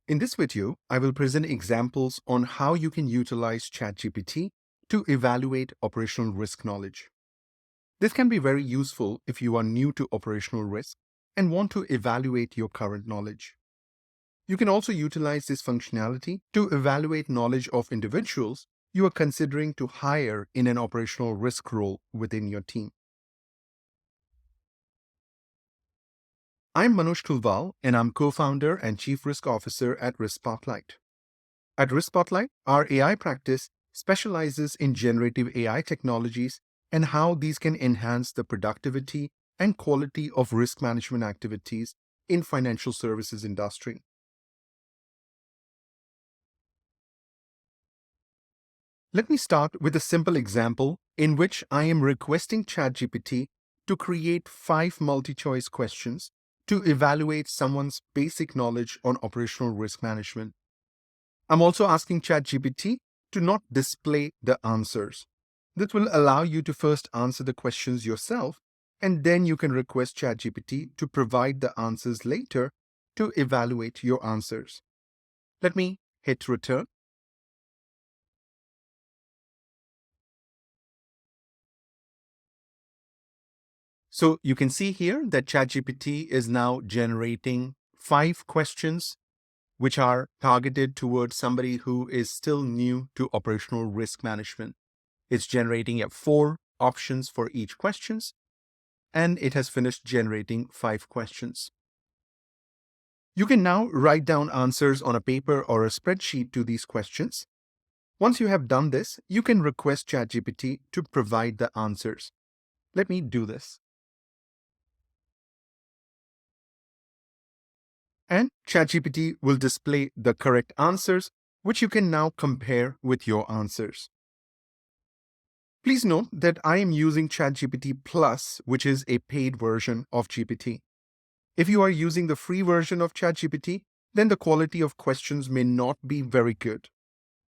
In this video, I will present examples on how you can utilize ChatGPT to evaluate operational risk knowledge. This can be very useful if you are new to operational risk and want to evaluate your current knowledge. You can also utilize this functionality to evaluate knowledge of individuals you are considering to hire in an operational risk role within your team. I'm Manoj Tulval, and I'm co-founder and chief risk officer at Risk Spotlight. At Risk Spotlight, our AI practice specializes in generative AI technologies and how these can enhance the productivity and quality of risk management activities in financial services industry. Let me start with a simple example in which I am requesting ChatGPT to create 5 multi-choice questions to evaluate someone's basic knowledge on operational risk management. I'm also asking ChatGPT to not display the answers. This will allow you to first answer the questions yourself, and then you can request ChatGPT to provide the answers later to evaluate your answers. Let me hit return. So you can see here that ChatGPT is now generating 5 questions which are targeted towards somebody who is still new to operational risk management. It's generating 4 options for each questions, and it has finished generating 5 questions. You can now write down answers on a paper or a spreadsheet to these questions. Once you have done this, you can request ChatGPT to provide the answers. Let me do this. And ChatGPT will display the correct answers, which you can now compare with your answers. Please note that I am using ChatGPT Plus, which is a paid version of GPT. If you are using the free version of ChatGPT, then the quality of questions may not be very good.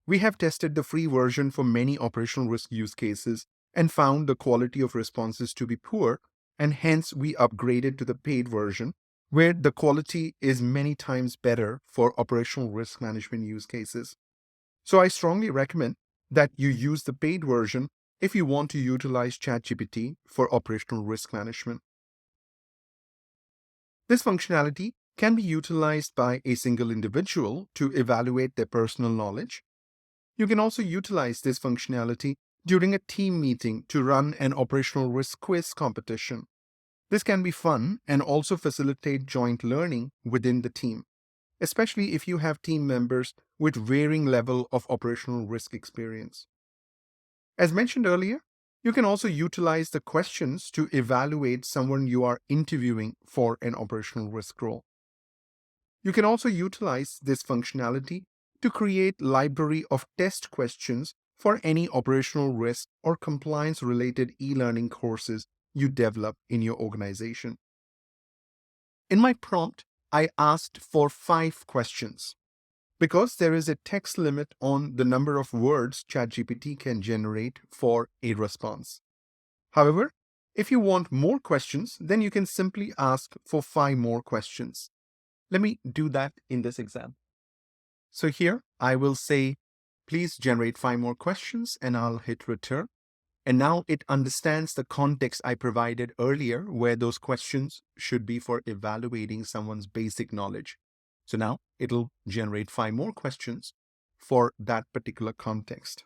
We have tested the free version for many operational risk use cases and found the quality of responses to be poor, and hence we upgraded to the paid version, where the quality is many times better for operational risk management use cases. So I strongly recommend that you use the paid version if you want to utilize ChatGPT for operational risk management. This functionality can be utilized by a single individual to evaluate their personal knowledge. You can also utilize this functionality during a team meeting to run an operational risk quiz competition. This can be fun and also facilitate joint learning within the team, especially if you have team members with varying level of operational risk experience. As mentioned earlier, you can also utilize the questions to evaluate someone you are interviewing for an operational risk role. You can also utilize this functionality to create library of test questions for any operational risk or compliance-related e-learning courses you develop in your organization. In my prompt, I asked for 5 questions. Because there is a text limit on the number of words ChatGPT can generate for a response. However, if you want more questions, then you can simply ask for 5 more questions. Let me do that in this example. So here I will say, please generate 5 more questions, and I'll hit return. And now it understands the context I provided earlier, where those questions should be for evaluating someone's basic knowledge. So now it'll generate 5 more questions for that particular context.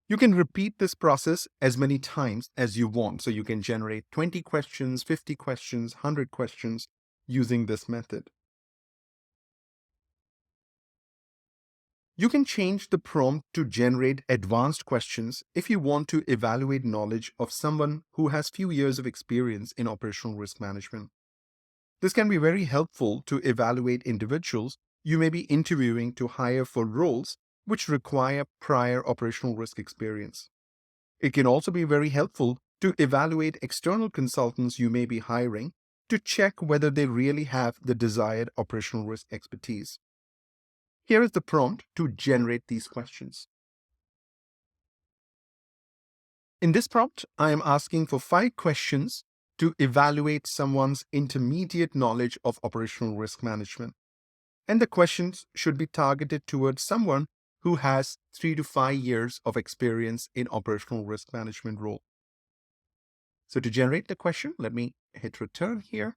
You can repeat this process as many times as you want. So you can generate 20 questions, 50 questions, 100 questions using this method. You can change the prompt to generate advanced questions if you want to evaluate knowledge of someone who has few years of experience in operational risk management. This can be very helpful to evaluate individuals you may be interviewing to hire for roles which require prior operational risk experience. It can also be very helpful to evaluate external consultants you may be hiring to check whether they really have the desired operational risk expertise. Here is the prompt to generate these questions. In this prompt, I am asking for 5 questions to evaluate someone's intermediate knowledge of operational risk management. And the questions should be targeted towards someone who has 3 to 5 years of experience in operational risk management role. So to generate the question, let me hit return here.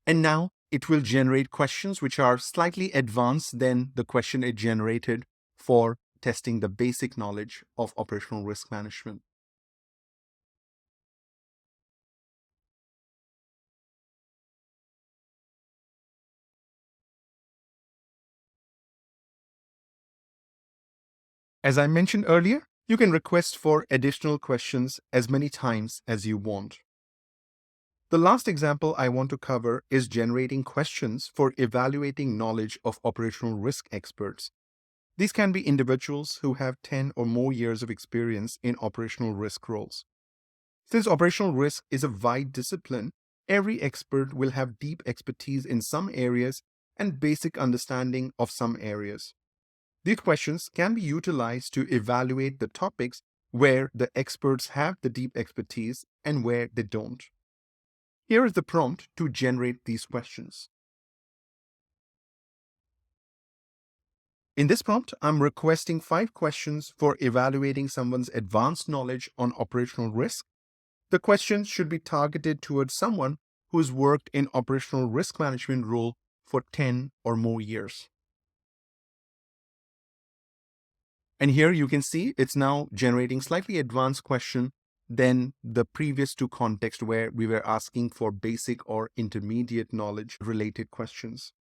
And now it will generate questions which are slightly advanced than the question it generated for testing the basic knowledge of operational risk management. As I mentioned earlier, you can request for additional questions as many times as you want. The last example I want to cover is generating questions for evaluating knowledge of operational risk experts. These can be individuals who have 10 or more years of experience in operational risk roles. Since operational risk is a wide discipline, every expert will have deep expertise in some areas and basic understanding of some areas. These questions can be utilized to evaluate the topics where the experts have the deep expertise and where they don't. Here is the prompt to generate these questions. In this prompt, I'm requesting 5 questions for evaluating someone's advanced knowledge on operational risk. The questions should be targeted towards someone who has worked in operational risk management role for 10 or more years. And here you can see it's now generating slightly advanced question than the previous 2 contexts where we were asking for basic or intermediate knowledge related questions.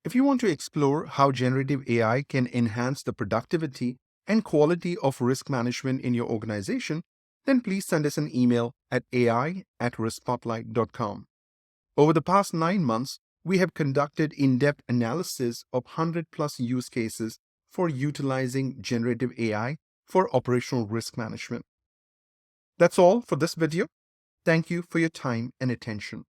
If you want to explore how generative AI can enhance the productivity and quality of risk management in your organization, then please send us an email at ai@riskspotlight.com. Over the past 9 months, we have conducted in-depth analysis of 100+ use cases for utilizing generative AI for operational risk management. That's all for this video. Thank you for your time and attention.